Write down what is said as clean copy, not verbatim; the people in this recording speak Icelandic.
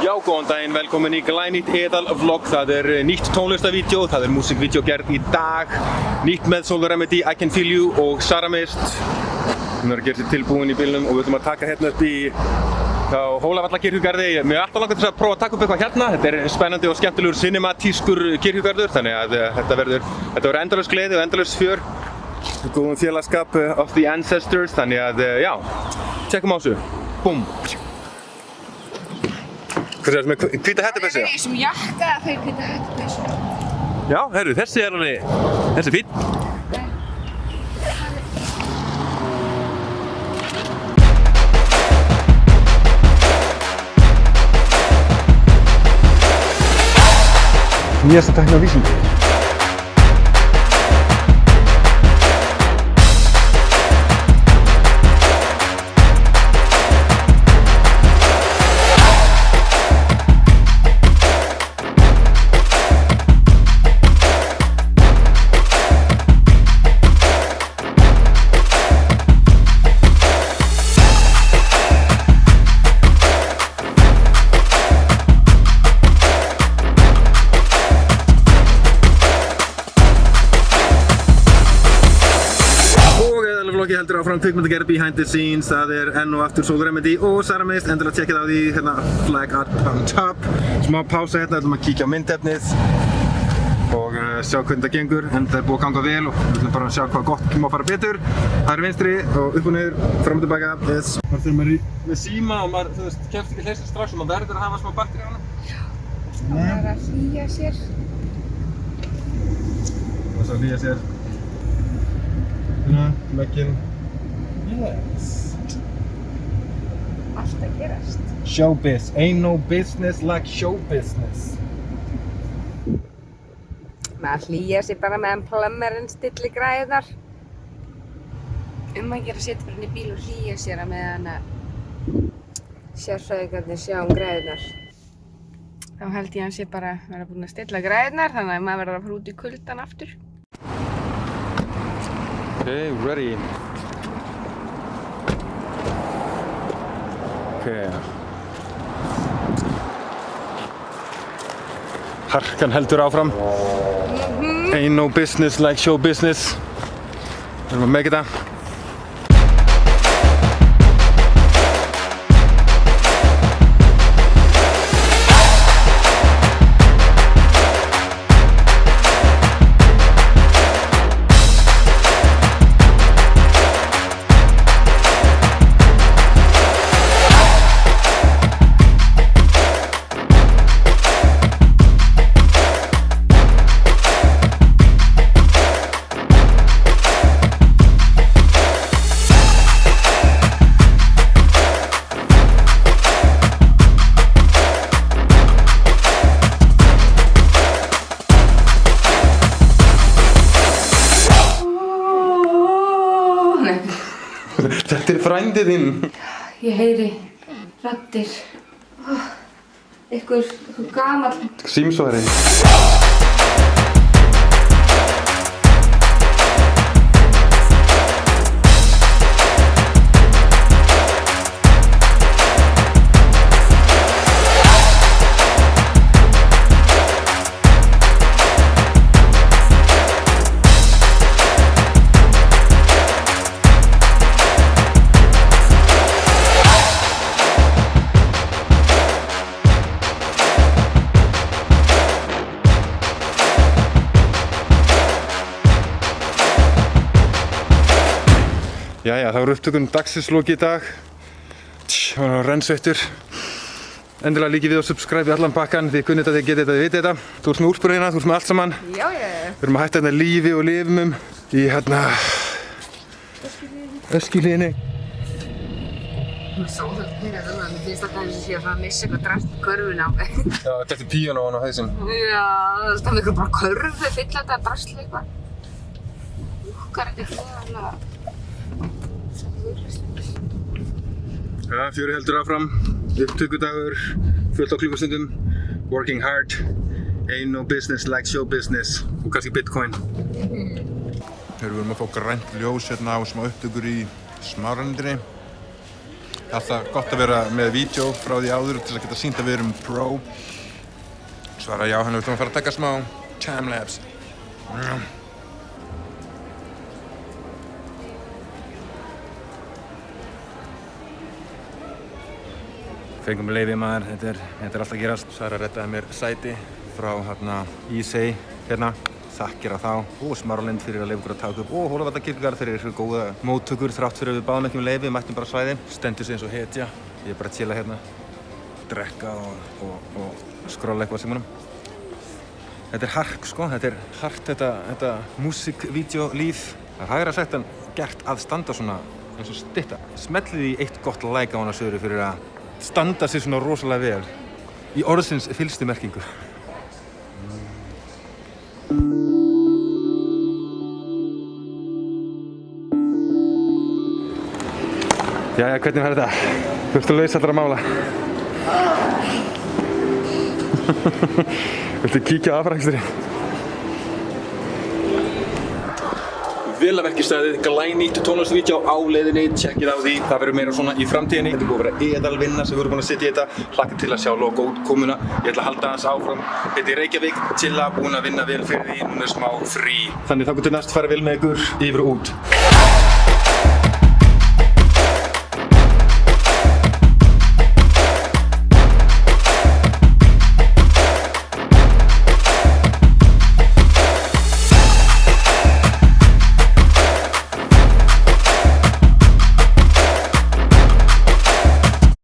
Já, góðan daginn, velkomin í glænýtt vlog. Það nýtt tónlistavídeó, það músikvídeó gerð í dag. Nýtt með Solar Remedy, I Can Feel You og Sara Mist. Hún að gera sér tilbúin í bílnum og við ætlum að taka hérna upp í Hólavallakirkjugarði. Mér alltaf langar til að prófa að taka upp eitthvað hérna. Þetta spennandi og skemmtilegur cinematískur kirkjugarður, þannig að þetta verður endalaus gleði og endalaus fjör. Góðum félagskap of the ancestors, þannig að já, tjekkum á þessu. Búm! Hvað séu með hvíta hettupessu? Það í þessum jakka að þeir hvíta hettupessu. Já, heyrðu, þessi er fínn. Nýjasta tækni á vísindi. Vloggi heldur áfram kvikmyndagerð behind the scenes. Það enn og aftur Solar Remedy og Sara Mist. Endilega tjekkið á því hérna flag art on top. Smá pása hérna, ætlum að kíkja á myndefnið og sjá hvernig það gengur. En það búið að ganga vel og við ætlum bara að sjá hvað gott má fara betur. Það vinstri og upp og niður, fram og tilbaka. Yes. Þar þegar maður með síma og maður, þú veist, kemst ekki hleysa strax og maður verður að hafa smá batteri á hana. Það að hlýja sér. Og svo hlýja sér. Legginn. Yes. Allt að gerast. Showbiz. Ain't no business like show business. Maður hlýja sér bara meðan plummerinn stillir græðunar. Að gera setja bara inn í bíl og hlýja sér að meðan sérfræðingarnir sjá græðunar. Þá held ég að hann sé bara vera búinn að stilla græðunar, þannig að maður verður að fara út í kuldan aftur. Okay, ready. Okay. Harkan heldur áfram. Ain't no business like show business. Við erum að make þetta. Þetta frændið þinn. Ég heyri raddir. Einhver gamall. Símsvari. Jæja, það voru upptökun dagsins lokið í dag. Það var rennsveittur. Endilega líkið við og subscribe allan pakkan. Þið kunnið þetta, þið getið þetta, þið vitið þetta. Þú ert með úrspröðina, þú ert með allt saman. Já. Við erum að hætta hérna lífi og lifumum í hérna Öskjuhlíðinni. Svo þú finnir það, mér finnst alltaf eins og sé að missa eitthvað drast í körfuna á mig. Já, þetta er píanóan á hausinn. Já, það er eitthvað bara körfu fylla þetta drastli eitthvað. Úkkar þetta eitthvað. Ja, fjöri heldur áfram, upptökudagur, fullt á klukkustundum, working hard, ain't no business like show business og kannski bitcoin. Við erum að fá grænt ljós hérna á smá upptökur í Smáralindinni. Alltaf gott að vera með vídeo frá því áður til að geta sýnt að við erum pro. Sara, já, hann er að fara að taka smá timelapse. Fengum leyfi maður, þetta er alltaf að gerast. Sara reddaði mér sæti frá Ísey hérna. Þakkir á þá og Smáralind fyrir að leyfa okkur að taka upp og Hólavallavirkjugarð fyrir þessu góða móttökur þrátt fyrir að við báðum ekki um leyfi, við mættum bara svæði. Stendur sig eins og hetja. Ég er bara að chilla hérna, drekka og skrolla eitthvað símanum. Þetta er hark sko, þetta er hart þetta músíkvídeólíf. Það er hægara sagt en gert að standa svona eins og stytta. Smellið í eitt gott like á hana Söru fyrir að standa sig svona rosalega vel í orðsins fyllstu merkingu. Jæja, hvernig var þetta? Þurftu laus allra að mála? Viltu kíkja á afraksturinn? Vélaverkstæðið, glænýtt tónlistvídeó á leiðinni, tjekkið á því. Það verður meira svona í framtíðinni. Þetta er búið að vera eðalvinna sem við erum búin að setja í þetta. Hlakka til að sjá logoútkomuna. Ég ætla að halda aðeins áfram. Þetta er Reykjavík, chilla, búin að vinna vel fyrir því. Núna er smá frí. Þannig þá getur næst fara vel með ykkur yfir og út.